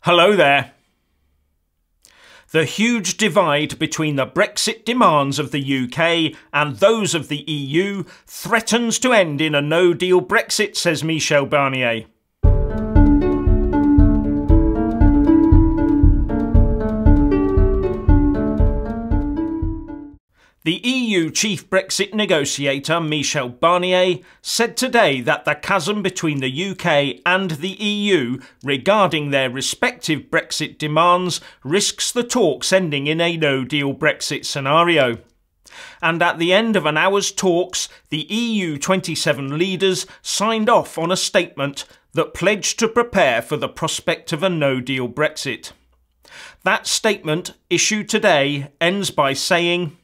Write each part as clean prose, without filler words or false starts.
Hello there. The huge divide between the Brexit demands of the UK and those of the EU threatens to end in a no-deal Brexit, says Michel Barnier. The EU chief Brexit negotiator, Michel Barnier, said today that the chasm between the UK and the EU regarding their respective Brexit demands risks the talks ending in a no-deal Brexit scenario. And at the end of an hour's talks, the EU 27 leaders signed off on a statement that pledged to prepare for the prospect of a no-deal Brexit. That statement, issued today, ends by saying,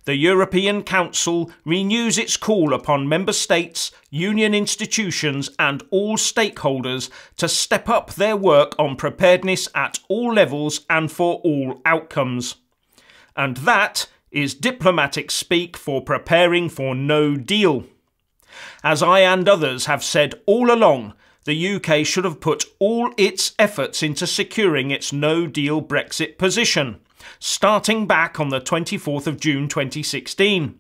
"The European Council renews its call upon Member States, Union institutions and all stakeholders to step up their work on preparedness at all levels and for all outcomes." And that is diplomatic speak for preparing for no deal. As I and others have said all along, the UK should have put all its efforts into securing its no-deal Brexit position, starting back on the 24th of June 2016.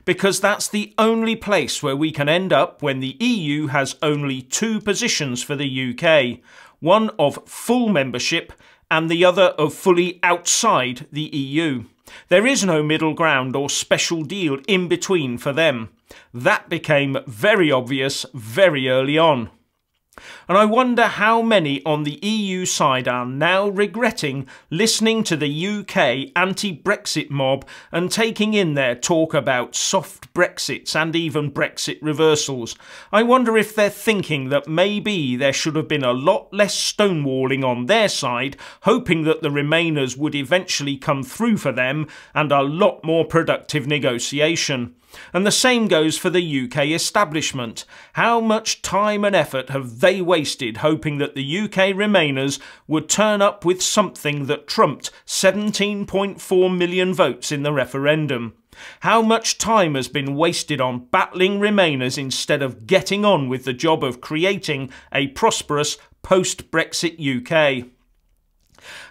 Because that's the only place where we can end up when the EU has only two positions for the UK, one of full membership and the other of fully outside the EU. There is no middle ground or special deal in between for them. That became very obvious very early on. And I wonder how many on the EU side are now regretting listening to the UK anti-Brexit mob and taking in their talk about soft Brexits and even Brexit reversals. I wonder if they're thinking that maybe there should have been a lot less stonewalling on their side, hoping that the Remainers would eventually come through for them, and a lot more productive negotiation. And the same goes for the UK establishment. How much time and effort have they wasted hoping that the UK Remainers would turn up with something that trumped 17.4 million votes in the referendum? How much time has been wasted on battling Remainers instead of getting on with the job of creating a prosperous post-Brexit UK?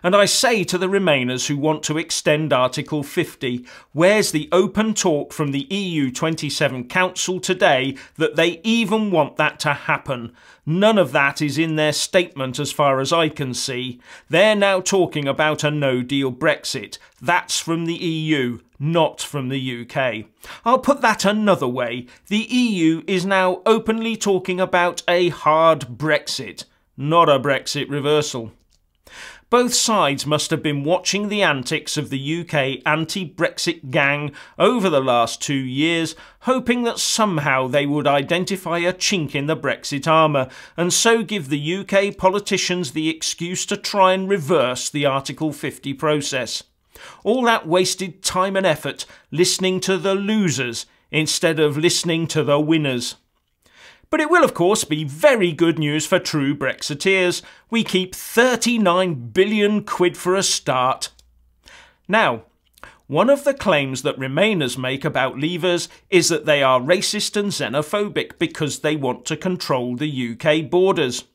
And I say to the Remainers who want to extend Article 50, where's the open talk from the EU 27 Council today that they even want that to happen? None of that is in their statement as far as I can see. They're now talking about a no-deal Brexit. That's from the EU, not from the UK. I'll put that another way. The EU is now openly talking about a hard Brexit, not a Brexit reversal. Both sides must have been watching the antics of the UK anti-Brexit gang over the last 2 years, hoping that somehow they would identify a chink in the Brexit armour and so give the UK politicians the excuse to try and reverse the Article 50 process. All that wasted time and effort listening to the losers instead of listening to the winners. But it will, of course, be very good news for true Brexiteers. We keep 39 billion quid for a start. Now, one of the claims that Remainers make about Leavers is that they are racist and xenophobic because they want to control the UK borders.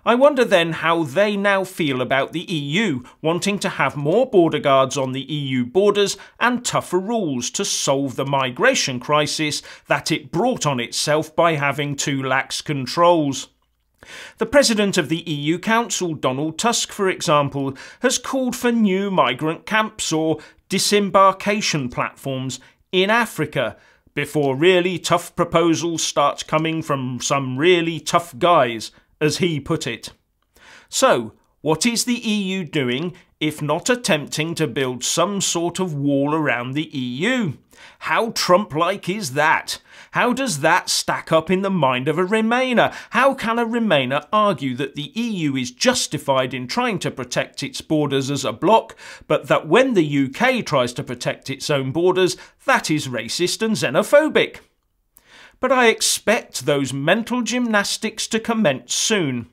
I wonder then how they now feel about the EU wanting to have more border guards on the EU borders and tougher rules to solve the migration crisis that it brought on itself by having too lax controls. The President of the EU Council, Donald Tusk, for example, has called for new migrant camps or disembarkation platforms in Africa before really tough proposals start coming from some really tough guys, as he put it. So, what is the EU doing if not attempting to build some sort of wall around the EU? How Trump-like is that? How does that stack up in the mind of a Remainer? How can a Remainer argue that the EU is justified in trying to protect its borders as a bloc, but that when the UK tries to protect its own borders, that is racist and xenophobic? But I expect those mental gymnastics to commence soon.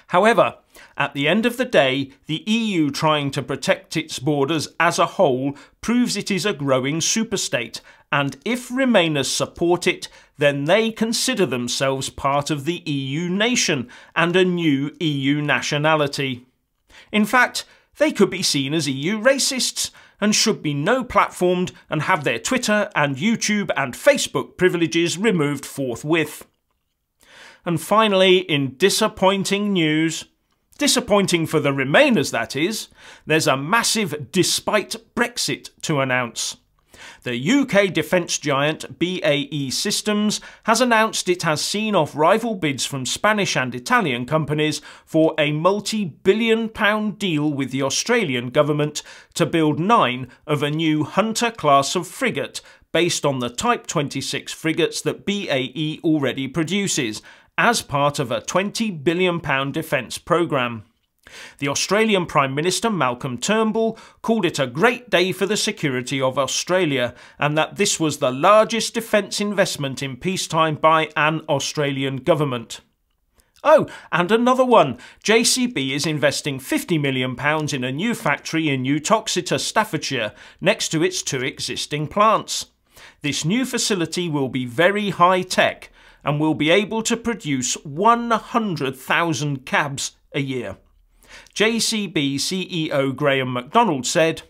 However, at the end of the day, the EU trying to protect its borders as a whole proves it is a growing superstate, and if Remainers support it, then they consider themselves part of the EU nation and a new EU nationality. In fact, they could be seen as EU racists and should be no-platformed and have their Twitter and YouTube and Facebook privileges removed forthwith. And finally, in disappointing news, disappointing for the Remainers that is, there's a massive despite Brexit to announce. The UK defence giant BAE Systems has announced it has seen off rival bids from Spanish and Italian companies for a multi-billion-pound deal with the Australian government to build 9 of a new Hunter class of frigate based on the Type 26 frigates that BAE already produces, as part of a £20 billion defence programme. The Australian Prime Minister Malcolm Turnbull called it a great day for the security of Australia, and that this was the largest defence investment in peacetime by an Australian government. Oh, and another one. JCB is investing £50 million in a new factory in Uttoxeter, Staffordshire, next to its 2 existing plants. This new facility will be very high-tech and will be able to produce 100,000 cabs a year. JCB CEO Graham MacDonald said,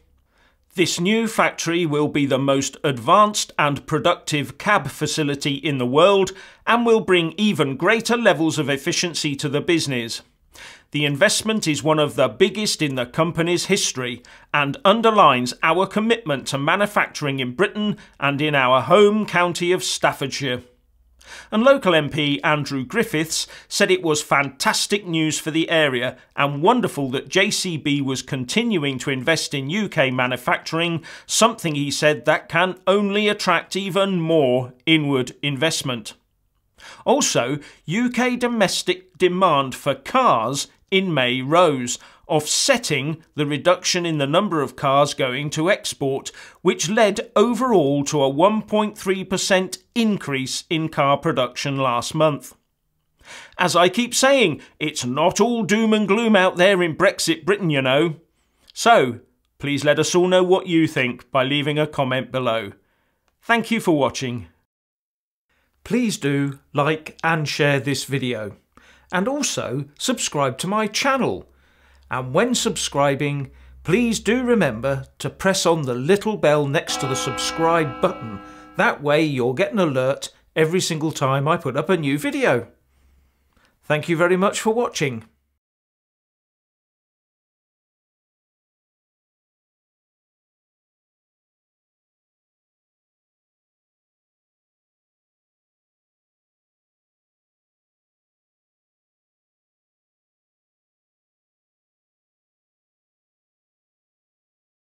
"This new factory will be the most advanced and productive cab facility in the world and will bring even greater levels of efficiency to the business. The investment is one of the biggest in the company's history and underlines our commitment to manufacturing in Britain and in our home county of Staffordshire." And local MP Andrew Griffiths said it was fantastic news for the area and wonderful that JCB was continuing to invest in UK manufacturing, something he said that can only attract even more inward investment. Also, UK domestic demand for cars in May rose, offsetting the reduction in the number of cars going to export, which led overall to a 1.3% increase in car production last month. As I keep saying, it's not all doom and gloom out there in Brexit Britain, you know. So, please let us all know what you think by leaving a comment below. Thank you for watching. Please do like and share this video, and also subscribe to my channel. And when subscribing, please do remember to press on the little bell next to the subscribe button. That way you'll get an alert every single time I put up a new video. Thank you very much for watching.